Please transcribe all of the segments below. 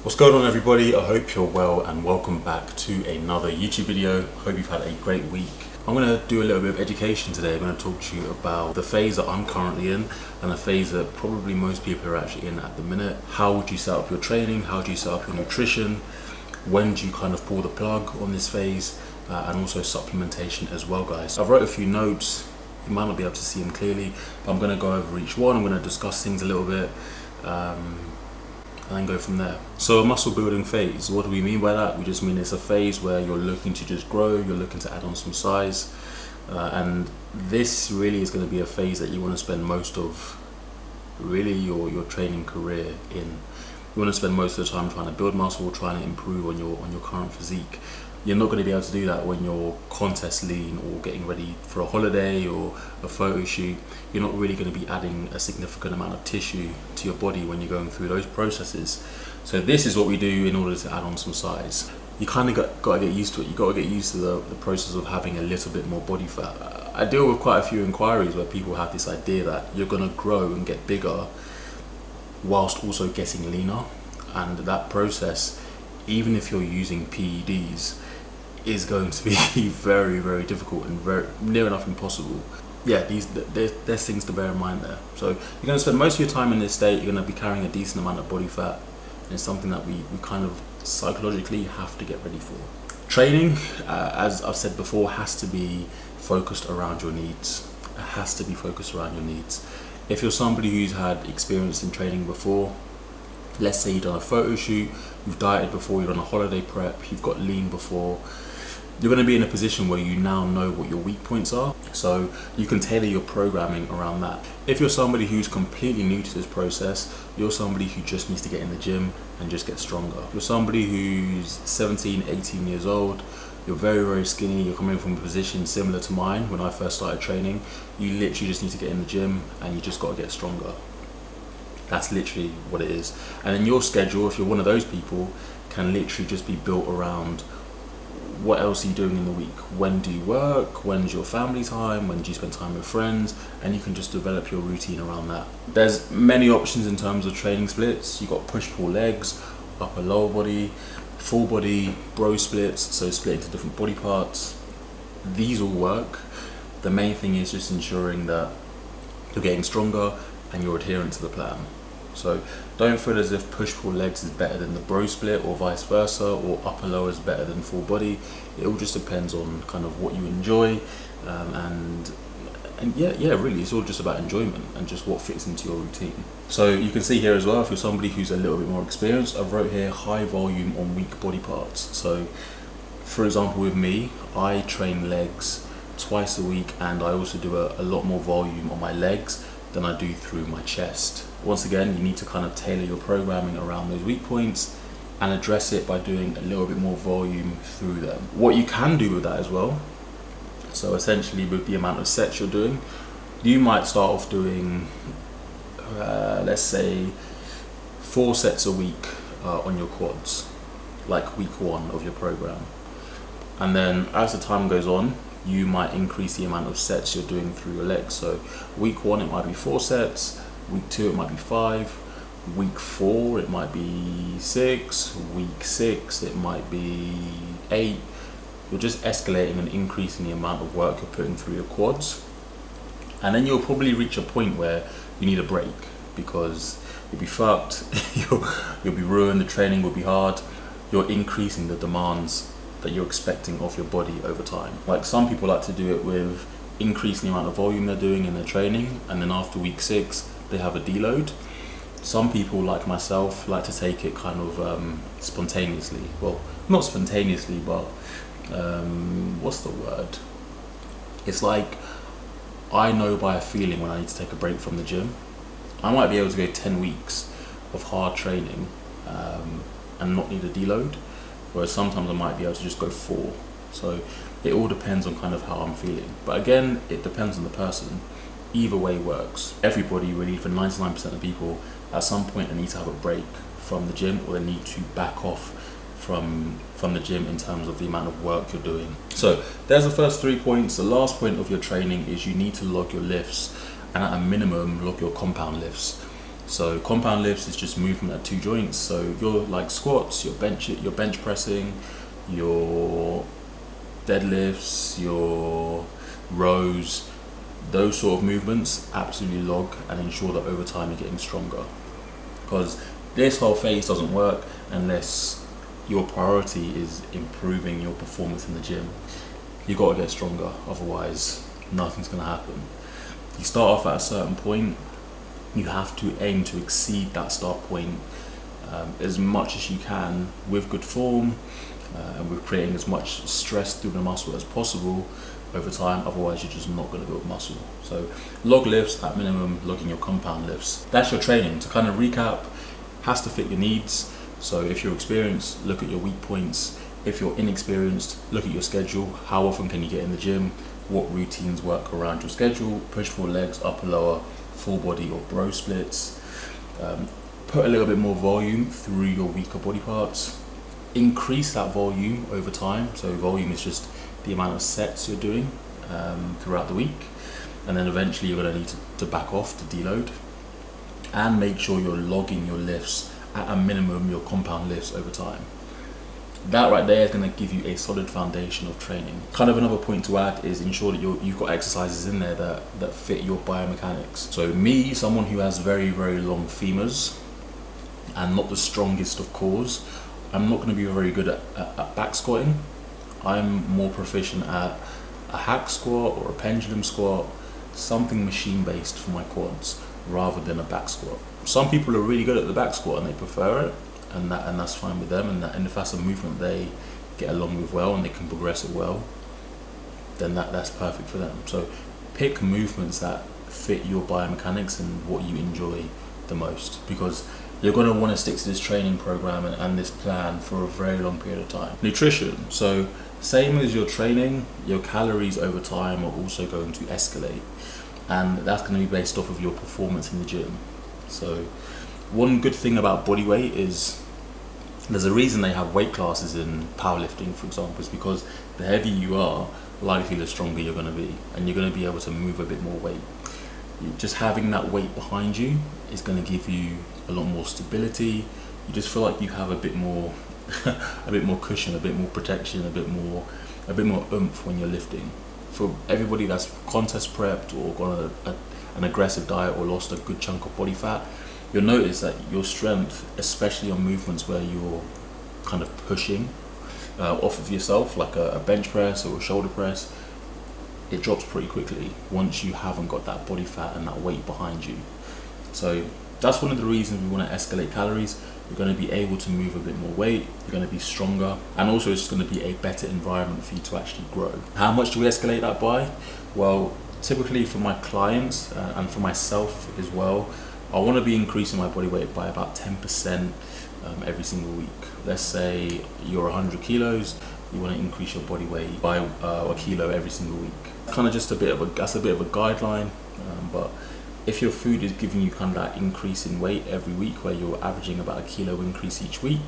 What's going on, everybody? I hope you're well and welcome back to another YouTube video. Hope you've had a great week. I'm going to do a little bit of education today. I'm going to talk to you about the phase that I'm currently in and a phase that probably most people are actually in at the minute. How would you set up your training? How do you set up your nutrition? When do you kind of pull the plug on this phase? And also supplementation as well, guys. I've wrote a few notes. You might not be able to see them clearly, but I'm going to go over each one. I'm going to discuss things a little bit. And then go from there. So a muscle building phase, what do we mean by that? We just mean it's a phase where you're looking to just grow, you're looking to add on some size, and this really is going to be a phase that you want to spend most of really your training career in. You want to spend most of the time trying to build muscle, trying to improve on your current physique. You're not going to be able to do that when you're contest lean or getting ready for a holiday or a photo shoot. You're not really going to be adding a significant amount of tissue to your body when you're going through those processes. So this is what we do in order to add on some size. You kind of got to get used to it. You got to get used to the process of having a little bit more body fat. I deal with quite a few inquiries where people have this idea that you're going to grow and get bigger whilst also getting leaner, and that process, even if you're using PEDs, is going to be very, very difficult and very near enough impossible. Yeah, there's things to bear in mind there. So you're going to spend most of your time in this state. You're going to be carrying a decent amount of body fat, and it's something that we kind of psychologically have to get ready for. Training, as I've said before, has to be focused around your needs. It has to be focused around your needs. If you're somebody who's had experience in training before, let's say you've done a photo shoot, you've dieted before, you've done a holiday prep, you've got lean before, you're going to be in a position where you now know what your weak points are, so you can tailor your programming around that. If you're somebody who's completely new to this process, you're somebody who just needs to get in the gym and just get stronger. You're somebody who's 17, 18 years old, you're very, very skinny, you're coming from a position similar to mine when I first started training. You literally just need to get in the gym and you just got to get stronger. That's literally what it is. And then your schedule, if you're one of those people, can literally just be built around what else are you doing in the week. When do you work? When's your family time? When do you spend time with friends? And you can just develop your routine around that. There's many options in terms of training splits. You've got push-pull legs, upper lower body, full body, bro splits, so split into different body parts. These all work. The main thing is just ensuring that you're getting stronger and you're adherent to the plan. So don't feel as if push-pull legs is better than the bro split or vice versa, or upper lower is better than full body. It all just depends on kind of what you enjoy, and yeah, really, it's all just about enjoyment and just what fits into your routine. So you can see here as well, if you're somebody who's a little bit more experienced, I've wrote here high volume on weak body parts. So for example, with me, I train legs twice a week, and I also do a lot more volume on my legs than I do through my chest. Once again, you need to kind of tailor your programming around those weak points and address it by doing a little bit more volume through them. What you can do with that as well, so essentially with the amount of sets you're doing, you might start off doing, let's say, 4 sets a week on your quads, like week 1 of your program. And then as the time goes on, you might increase the amount of sets you're doing through your legs. So week 1 it might be 4 sets, week 2 it might be 5, week 4 it might be 6, week 6 it might be 8. You're just escalating and increasing the amount of work you're putting through your quads, and then you'll probably reach a point where you need a break because you'll be fucked, you'll be ruined, the training will be hard, you're increasing the demands that you're expecting of your body over time. Like some people like to do it with increasing the amount of volume they're doing in their training, and then after week 6 they have a deload. Some people, like myself, like to take it kind of spontaneously. Well, not spontaneously, but what's the word? It's like I know by a feeling when I need to take a break from the gym. I might be able to go 10 weeks of hard training and not need a deload, whereas sometimes I might be able to just go 4. So it all depends on kind of how I'm feeling. But again, it depends on the person. Either way works. Everybody really, for 99% of people, at some point they need to have a break from the gym, or they need to back off from the gym in terms of the amount of work you're doing. So there's the first 3 points. The last point of your training is you need to log your lifts, and at a minimum log your compound lifts. So compound lifts is just movement at two joints. So your like squats, your bench pressing, your deadlifts, your rows, those sort of movements, absolutely log and ensure that over time you're getting stronger. Because this whole phase doesn't work unless your priority is improving your performance in the gym. You got to get stronger, otherwise nothing's going to happen. You start off at a certain point, you have to aim to exceed that start point as much as you can with good form and with creating as much stress through the muscle as possible over time, otherwise you're just not going to build muscle. So log lifts at minimum, logging your compound lifts. That's your training. To kind of recap, has to fit your needs. So if you're experienced, look at your weak points. If you're inexperienced, look at your schedule. How often can you get in the gym? What routines work around your schedule? Push-pull legs, upper, lower, full body or bro splits. Put a little bit more volume through your weaker body parts. Increase that volume over time. So volume is just the amount of sets you're doing throughout the week. And then eventually you're going to need to back off to deload. And make sure you're logging your lifts at a minimum, your compound lifts over time. That right there is going to give you a solid foundation of training. Kind of another point to add is ensure that you've got exercises in there that fit your biomechanics. So me, someone who has very, very long femurs and not the strongest of cores, I'm not going to be very good at back squatting. I'm more proficient at a hack squat or a pendulum squat, something machine based for my quads rather than a back squat. Some people are really good at the back squat and they prefer it, and that's fine with them, and if that's a movement they get along with well and they can progress it well, then that's perfect for them. So pick movements that fit your biomechanics and what you enjoy the most, because you're going to want to stick to this training program and this plan for a very long period of time. Nutrition. So same as your training, your calories over time are also going to escalate, and that's going to be based off of your performance in the gym. So one good thing about body weight is there's a reason they have weight classes in powerlifting, for example, is because the heavier you are, likely the stronger you're going to be, and you're going to be able to move a bit more weight. Just having that weight behind you is going to give you a lot more stability. You just feel like you have a bit more a bit more cushion, a bit more protection, a bit more oomph when you're lifting. For everybody that's contest prepped or gone on an aggressive diet or lost a good chunk of body fat, you'll notice that your strength, especially on movements where you're kind of pushing off of yourself, like a bench press or a shoulder press, it drops pretty quickly once you haven't got that body fat and that weight behind you. So that's one of the reasons we want to escalate calories. You're going to be able to move a bit more weight, you're going to be stronger, and also it's going to be a better environment for you to actually grow. How much do we escalate that by? Well, typically for my clients and for myself as well, I want to be increasing my body weight by about 10% every single week. Let's say you're 100 kilos, you want to increase your body weight by a kilo every single week. Kind of just that's a bit of a guideline, but if your food is giving you kind of that increase in weight every week, where you're averaging about a kilo increase each week,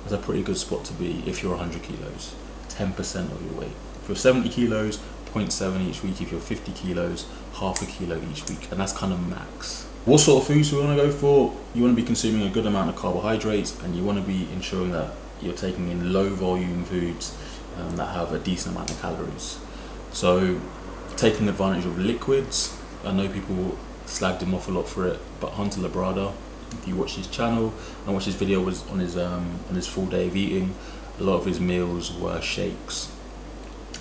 that's a pretty good spot to be. If you're 100 kilos, 10% of your weight. If you're 70 kilos, 0.7 each week. If you're 50 kilos, half a kilo each week, and that's kind of max. What sort of foods do we want to go for? You want to be consuming a good amount of carbohydrates, and you want to be ensuring that you're taking in low volume foods that have a decent amount of calories. So taking advantage of liquids. I know people slagged him off a lot for it, but Hunter Labrada, if you watch his channel and watch his video, was on his full day of eating, a lot of his meals were shakes.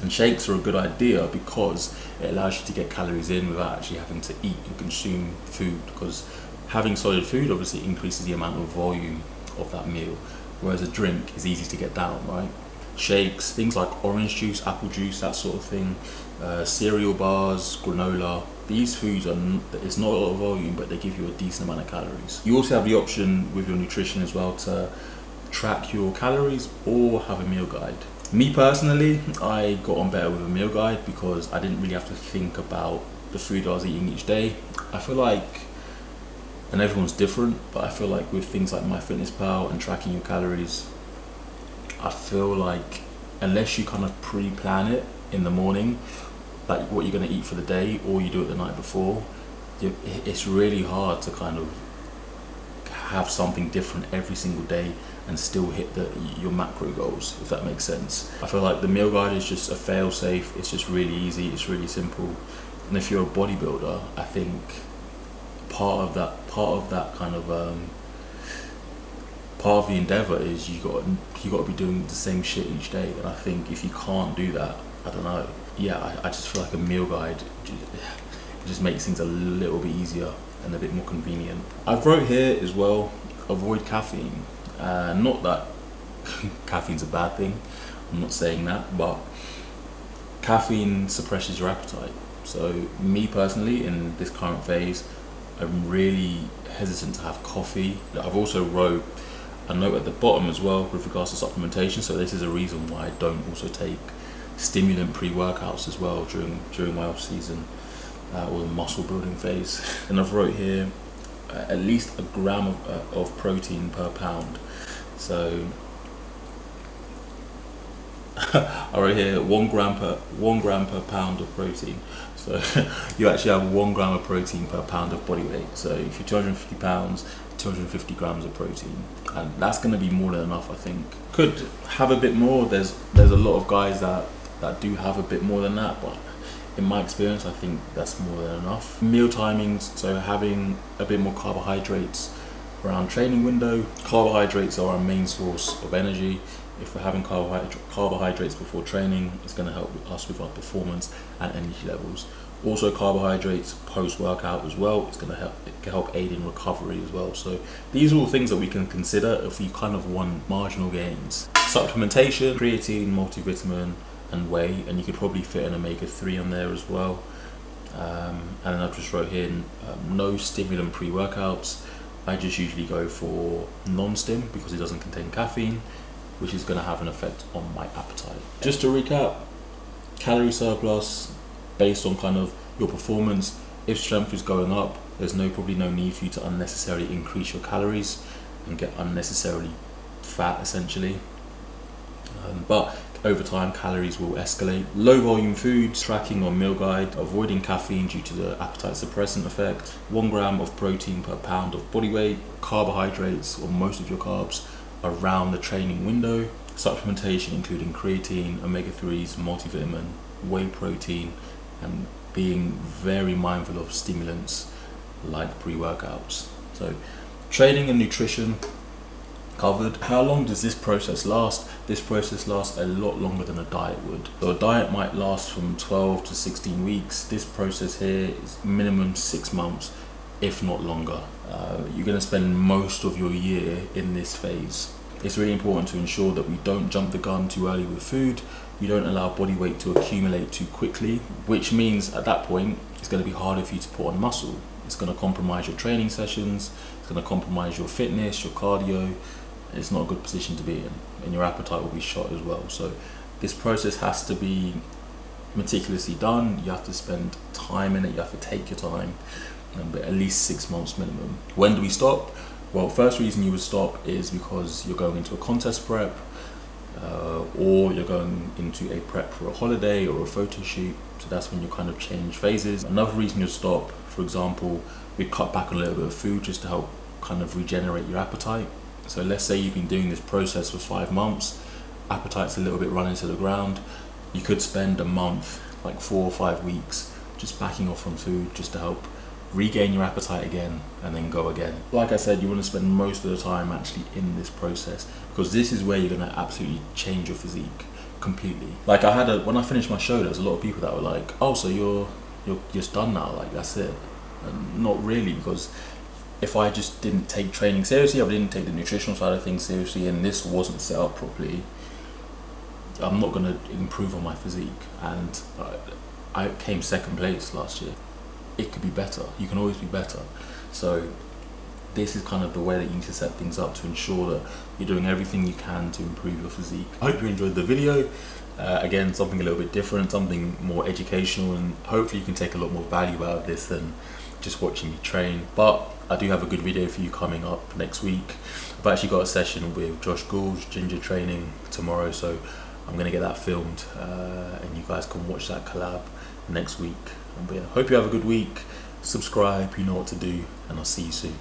And shakes are a good idea because it allows you to get calories in without actually having to eat and consume food, because having solid food obviously increases the amount of volume of that meal, whereas a drink is easy to get down, right? Shakes, things like orange juice, apple juice, that sort of thing, cereal bars, granola, these foods it's not a lot of volume, but they give you a decent amount of calories. You also have the option with your nutrition as well to track your calories or have a meal guide. Me personally, I got on better with a meal guide because I didn't really have to think about the food I was eating each day. I feel like, and everyone's different, but I feel like with things like MyFitnessPal and tracking your calories, I feel like unless you kind of pre-plan it in the morning, like what you're going to eat for the day, or you do it the night before, it's really hard to kind of have something different every single day and still hit your macro goals, if that makes sense. I feel like the meal guide is just a fail safe. It's just really easy, it's really simple. And if you're a bodybuilder, I think part of that kind of part of the endeavor is you got to be doing the same shit each day. And I think if you can't do that, I don't know. Yeah, I just feel like a meal guide just makes things a little bit easier and a bit more convenient. I've wrote here as well, avoid caffeine. Not that caffeine's a bad thing, I'm not saying that, but caffeine suppresses your appetite. So me personally, in this current phase, I'm really hesitant to have coffee. I've also wrote a note at the bottom as well with regards to supplementation, so this is a reason why I don't also take stimulant pre-workouts as well during my off season or the muscle building phase. And I've wrote here at least a gram of protein per pound. So I wrote here 1 gram per pound of protein. So you actually have 1 gram of protein per pound of body weight. So if you're 250 pounds, 250 grams of protein, and that's going to be more than enough. I think could have a bit more. There's a lot of guys that do have a bit more than that, but in my experience, I think that's more than enough. Meal timings, so having a bit more carbohydrates around training window. Carbohydrates are our main source of energy. If we're having carbohydrates before training, it's going to help us with our performance and energy levels. Also carbohydrates post-workout as well, it's going to help aid in recovery as well. So these are all things that we can consider if we kind of want marginal gains. Supplementation, creatine, multivitamin and whey, and you could probably fit an omega-3 on there as well. And then I've just wrote here, no stimulant pre-workouts. I just usually go for non-stim because it doesn't contain caffeine, which is going to have an effect on my appetite. Just to recap, calorie surplus based on kind of your performance. If strength is going up, there's probably no need for you to unnecessarily increase your calories and get unnecessarily fat essentially. But over time, calories will escalate. Low volume foods, tracking on meal guide, avoiding caffeine due to the appetite suppressant effect, 1 gram of protein per pound of body weight, carbohydrates or most of your carbs around the training window, supplementation including creatine, omega-3s, multivitamin, whey protein, and being very mindful of stimulants like pre-workouts. So training and nutrition covered. How long does this process last? This process lasts a lot longer than a diet would. So a diet might last from 12 to 16 weeks. This process here is minimum 6 months, if not longer. You're going to spend most of your year in this phase. It's really important to ensure that we don't jump the gun too early with food. You don't allow body weight to accumulate too quickly, which means at that point it's going to be harder for you to put on muscle. It's going to compromise your training sessions, it's going to compromise your fitness, your cardio. It's not a good position to be in, and your appetite will be shot as well. So this process has to be meticulously done. You have to spend time in it, you have to take your time, but at least 6 months minimum. When do we stop? Well, first reason you would stop is because you're going into a contest prep, or you're going into a prep for a holiday or a photo shoot. So that's when you kind of change phases. Another reason you stop, for example, we cut back on a little bit of food just to help kind of regenerate your appetite. So let's say you've been doing this process for 5 months, appetite's a little bit running to the ground. You could spend a month, like 4 or 5 weeks, just backing off from food just to help regain your appetite again and then go again. Like I said, you want to spend most of the time actually in this process because this is where you're going to absolutely change your physique completely. Like when I finished my show, there was a lot of people that were like, oh, so you're just done now, like that's it. And not really, because if I just didn't take training seriously, I didn't take the nutritional side of things seriously, and this wasn't set up properly, I'm not going to improve on my physique. And I came second place last year. It could be better. You can always be better. So this is kind of the way that you need to set things up to ensure that you're doing everything you can to improve your physique. I hope you enjoyed the video. Again, something a little bit different, something more educational, and hopefully you can take a lot more value out of this than just watching me train. But I do have a good video for you coming up next week. I've actually got a session with Josh Gould's Ginger Training tomorrow, so I'm going to get that filmed and you guys can watch that collab next week. But yeah, hope you have a good week. Subscribe, you know what to do, and I'll see you soon.